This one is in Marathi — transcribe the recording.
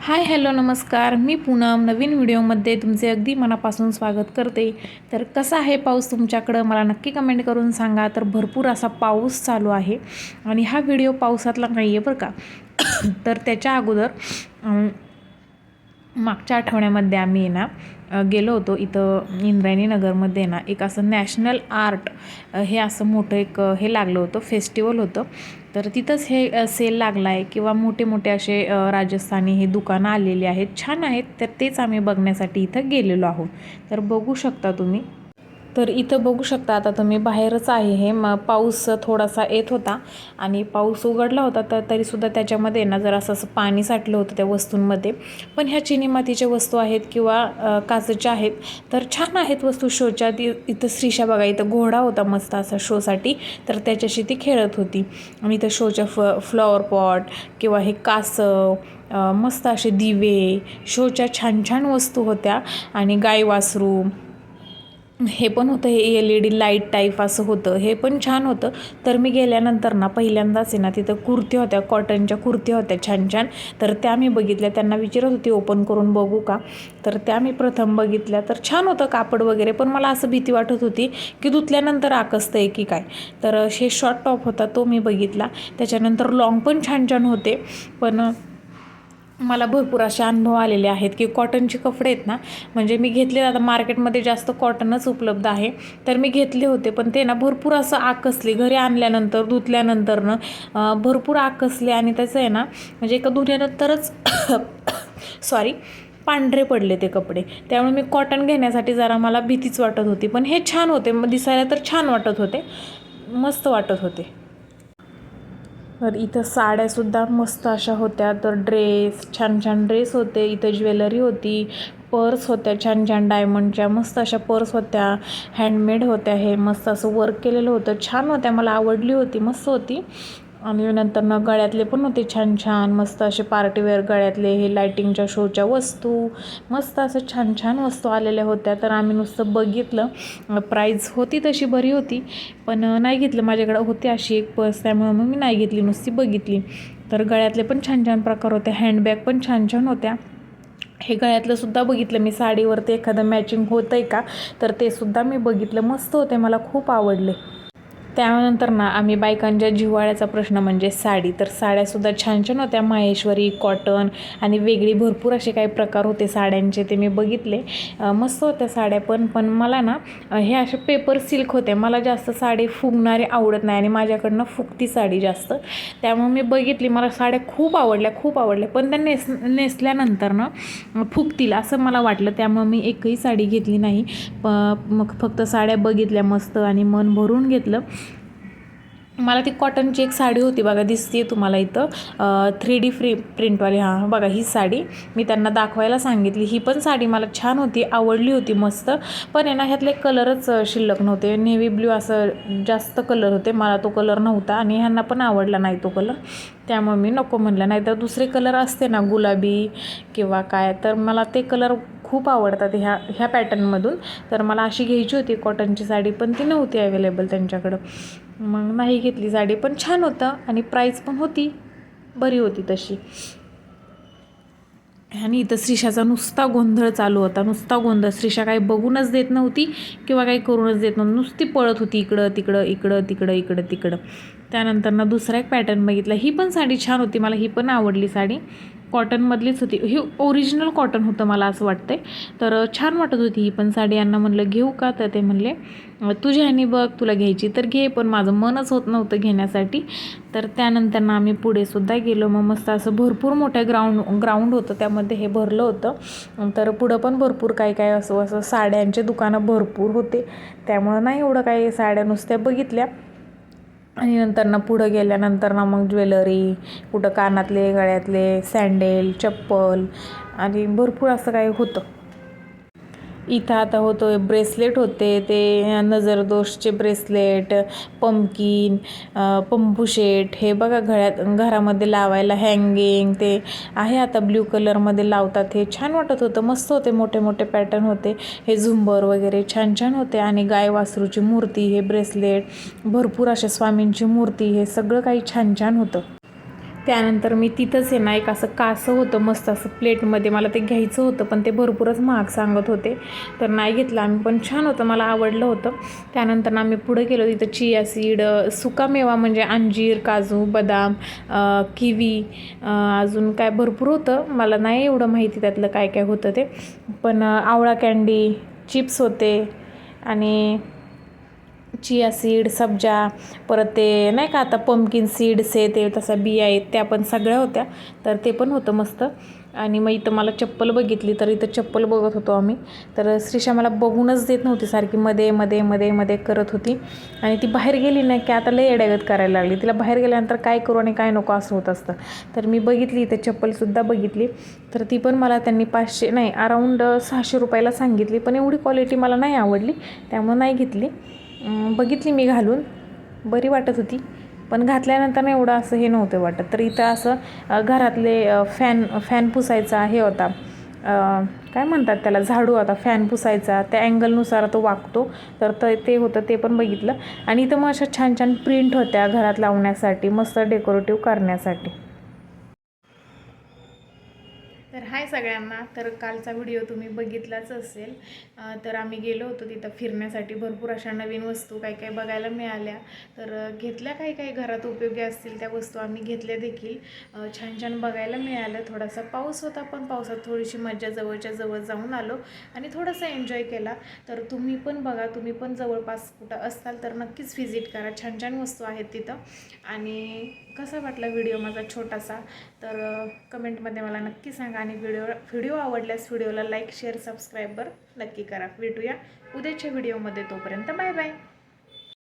हाय हॅलो नमस्कार. मी पूनम नवीन व्हिडिओमध्ये तुमचे अगदी मनापासून स्वागत करते. तर कसा आहे पाऊस तुमच्याकडं मला नक्की कमेंट करून सांगा. तर भरपूर असा पाऊस चालू आहे आणि हा व्हिडिओ पावसातला नाही आहे बरं का. तर त्याच्या अगोदर मागच्या आठवड्यामध्ये आम्ही ना गेलो होतो इथं इंद्रायणी नगरमध्ये ना एक असं नॅशनल आर्ट हे असं मोठं एक हे लागलं होतं, फेस्टिवल होतं. तर तिथंच हे सेल लागला आहे किंवा मोठे मोठे असे राजस्थानी हे दुकानं आलेली आहेत, छान आहेत. तर तेच आम्ही बघण्यासाठी इथं गेलेलो आहोत. तर बघू शकता तुम्ही. तर इथं बघू शकता आता तुम्ही, बाहेरच आहे हे. पाऊस थोडासा येत होता आणि पाऊस उघडला होता, तर तरीसुद्धा त्याच्यामध्ये ना जरा असं पाणी साठलं होतं त्या वस्तूंमध्ये. पण ह्या चिनी मातीच्या वस्तू आहेत किंवा काचेच्या आहेत, तर छान आहेत वस्तू शोच्या. इथं श्रीषा बघा, इथं घोडा होता मस्त असा शोसाठी, तर त्याच्याशी ती खेळत होती. आणि इथं शोच्या फ्लॉवर पॉट किंवा हे कासव, मस्त असे दिवे, शोच्या छान छान वस्तू होत्या. आणि गाय वासरू हे पण होतं, हे LED लाईट टाईप असं होतं, हे पण छान होतं. तर मी गेल्यानंतर ना पहिल्यांदाच आहे ना तिथं कुर्त्या होत्या, कॉटनच्या कुर्त्या होत्या छान छान. तर त्या मी बघितल्या, त्यांना विचारत होती ओपन करून बघू का. तर त्या मी प्रथम बघितल्या, तर छान होतं कापड वगैरे. पण मला असं भीती वाटत होती की धुतल्यानंतर आकसतं आहे की काय. तर हे शॉर्ट टॉप होता, तो मी बघितला. त्याच्यानंतर लॉंग पण छान छान होते. पण मला भरपूर असे अनुभव आलेले आहेत की कॉटनचे कपडे आहेत ना, म्हणजे मी घेतले, आता मार्केटमध्ये जास्त कॉटनच उपलब्ध आहे. तर मी घेतले होते, पण ते ना भरपूर असं आकसले. घरी आणल्यानंतर धुतल्यानंतर ना भरपूर आकसले आणि त्याचं आहे ना, म्हणजे एका धुण्यानंतरच सॉरी पांढरे पडले ते कपडे. त्यामुळे मी कॉटन घेण्यासाठी जरा मला भीतीच वाटत होती. पण हे छान होते, दिसायला तर छान वाटत होते, मस्त वाटत होते. तर इथं साड्यासुद्धा मस्त अशा होत्या. तर ड्रेस, छान छान ड्रेस होते. इथं ज्वेलरी होती, पर्स होत्या छान छान डायमंडच्या, मस्त अशा पर्स होत्या, हँडमेड होत्या. हे मस्त असं वर्क केलेलं होतं, छान होत्या, मला आवडली होती, मस्त होती. आणि नंतर ना गळ्यातले पण होते छान छान, मस्त असे पार्टीवेअर गळ्यातले, हे लायटिंगच्या शोच्या वस्तू, मस्त असं छान छान वस्तू आलेल्या होत्या. तर आम्ही नुसतं बघितलं. प्राईज होती तशी बरी होती, पण नाही घेतलं. माझ्याकडं होती अशी एक पर्स, त्यामुळे मग मी नाही घेतली, नुसती बघितली. तर गळ्यातले पण छान छान प्रकार होते, हँडबॅग पण छान छान होत्या. हे गळ्यातलं सुद्धा बघितलं मी, साडीवरती एखादं मॅचिंग होतं आहे का, तर ते सुद्धा मी बघितलं, मस्त होते, मला खूप आवडले. त्यानंतर ना आम्ही बायकांच्या जिव्हाळ्याचा प्रश्न म्हणजे साडी. तर साड्यासुद्धा छान छान होत्या, माहेश्वरी, कॉटन आणि वेगळी भरपूर असे काही प्रकार होते साड्यांचे, ते मी बघितले. मस्त होत्या साड्या पण. पण मला ना हे असे पेपर सिल्क होते, मला जास्त साडी फुगणारी आवडत नाही आणि माझ्याकडनं फुगती साडी जास्त. त्यामुळे मी बघितली, मला साड्या खूप आवडल्या, खूप आवडल्या. पण त्या नेसल्यानंतर ना फुगतील असं मला वाटलं, त्यामुळे मी एकही साडी घेतली नाही. मग फक्त साड्या बघितल्या मस्त आणि मन भरून घेतलं. मला ती कॉटनची एक साडी होती बघा, दिसते तुम्हाला इथं 3D प्रिंटवाली. हां बघा, ही साडी मी त्यांना दाखवायला सांगितली. ही पण साडी मला छान होती, आवडली होती मस्त. पण आहे ना ह्यातले कलरच शिल्लक नव्हते, नेव्ही ब्ल्यू असं जास्त कलर होते, मला तो कलर नव्हता आणि ह्यांना पण आवडला नाही तो कलर. त्यामुळे मी नको म्हणलं. नाही तर दुसरे कलर असते ना गुलाबी किंवा काय, तर मला ते कलर खूप आवडतात ह्या पॅटर्नमधून. तर मला अशी घ्यायची होती कॉटनची साडी, पण ती नव्हती अवेलेबल त्यांच्याकडं, मग नाही घेतली साडी. पण छान होतं आणि प्राईस पण होती, बरी होती तशी. आणि इथं श्रीषाचा नुसता गोंधळ चालू होता, नुसता गोंधळ. श्रीषा काही बघूनच देत नव्हती किंवा काही करूनच देत नव्हती, नुसती पळत होती इकडं तिकडं, इकडं तिकडं, इकडं तिकडं. त्यानंतर ना दुसरा एक पॅटर्न बघितला, ही पण साडी छान होती, मला ही पण आवडली साडी. कॉटनमधलीच होती, ही ओरिजिनल कॉटन होतं मला असं वाटतंय. तर छान वाटत होती ही पण साडी. यांना म्हणलं घेऊ का, तर ते म्हणले तुझ्या ह्यानी बघ, तुला घ्यायची तर घे, पण माझं मनच होत नव्हतं घेण्यासाठी. तर त्यानंतर ना आम्ही पुढेसुद्धा गेलो. मग मस्त असं भरपूर मोठं ग्राउंड होतं, त्यामध्ये हे भरलं होतं. तर पुढं पण भरपूर काय काय असं साड्यांचे दुकानं भरपूर होते, त्यामुळं नाही एवढं काही साड्या नुसत्या बघितल्या. आणि नंतर ना पुढं गेल्यानंतर ना मग ज्वेलरी, कुठं कानातले, गळ्यातले, सँडेल, चप्पल आणि भरपूर असं काही होतं. इथं आता होतो ब्रेसलेट होते, ते नजरदोषचे ब्रेसलेट, पंपकिन, पंपुशेट, हे बघा घरामध्ये लावायला हँगिंग ते आहे, आता ब्ल्यू कलरमध्ये लावतात, हे छान वाटत होतं, मस्त होते, मोठे मोठे पॅटर्न होते. हे झुंबर वगैरे छान छान होते. आणि गाय वासरूची मूर्ती, हे ब्रेसलेट, भरपूर अशा स्वामींची मूर्ती, हे सगळं काही छान छान होतं. त्यानंतर मी तिथंच आहे ना एक असं कासं होतं मस्त असं प्लेटमध्ये, मला ते घ्यायचं होतं पण ते भरपूरच महाग सांगत होते, तर नाही घेतलं आम्ही. पण छान होतं, मला आवडलं होतं. त्यानंतर आम्ही पुढे गेलो, तिथं चिया सीड, सुकामेवा म्हणजे अंजीर, काजू, बदाम, किवी, अजून काय भरपूर होतं, मला नाही एवढं माहिती त्यातलं काय काय होतं ते. पण आवळा कँडी, चिप्स होते आणि चिया सीड, सब्जा, परत ते नाही का आता पंपकिन सीड्स आहे ते तसा बिया आहेत त्या पण सगळ्या होत्या, तर ते पण होतं मस्त. आणि मग इथं मला चप्पल बघितली, तर इथं चप्पल बघत होतो आम्ही. तर श्रीषा मला बघूनच देत नव्हती, सारखी मध्ये मध्ये मध्ये मध्ये करत होती. आणि ती बाहेर गेली नाही की आता लय येड्यागत करायला लागली, तिला बाहेर गेल्यानंतर काय करू आणि काय नको असं होत असतं. तर मी बघितली इथं चप्पलसुद्धा बघितली, तर ती पण मला त्यांनी 500 नाही अराऊंड 600 रुपयाला सांगितली, पण एवढी क्वालिटी मला नाही आवडली त्यामुळे नाही घेतली. बघितली मी घालून, बरी वाटत होती, पण घातल्यानंतर नाही एवढं असं हे नव्हतं वाटत. तर इथं असं घरातले फॅन पुसायचा हे होता, काय म्हणतात त्याला, झाडू होता फॅन पुसायचा, त्या अँगलनुसार तो वागतो, तर ते होतं, ते पण बघितलं. आणि इथं मग अशा छान छान प्रिंट होत्या घरात लावण्यासाठी, मस्त डेकोरेटिव्ह करण्यासाठी. तर हाय सगळ्यांना, तर कालचा व्हिडिओ तुम्ही बघितलाच असेल. तर आम्ही गेलो होतो तिथं फिरण्यासाठी, भरपूर अशा नवीन वस्तू काही काही बघायला मिळाल्या, तर घेतल्या. काही काही घरात उपयोगी असतील त्या वस्तू आम्ही घेतल्या देखील. छान छान बघायला मिळालं. थोडासा पाऊस होता, पण पावसात थोडीशी मजा, जवळच्या जवळ जाऊन आलो आणि थोडासा एन्जॉय केला. तर तुम्ही पण बघा, तुम्ही पण जवळपास कुठं असताल तर नक्कीच व्हिजिट करा, छान छान वस्तू आहेत तिथं. आणि कसा वाटला व्हिडिओ माझा छोटासा, तर कमेंटमध्ये मला नक्की सांगा. आणि व्हिडिओ आवडल्यास व्हिडिओला लाईक, शेअर, सबस्क्राईबर नक्की करा. भेटूया उद्याच्या व्हिडिओमध्ये, तोपर्यंत बाय बाय.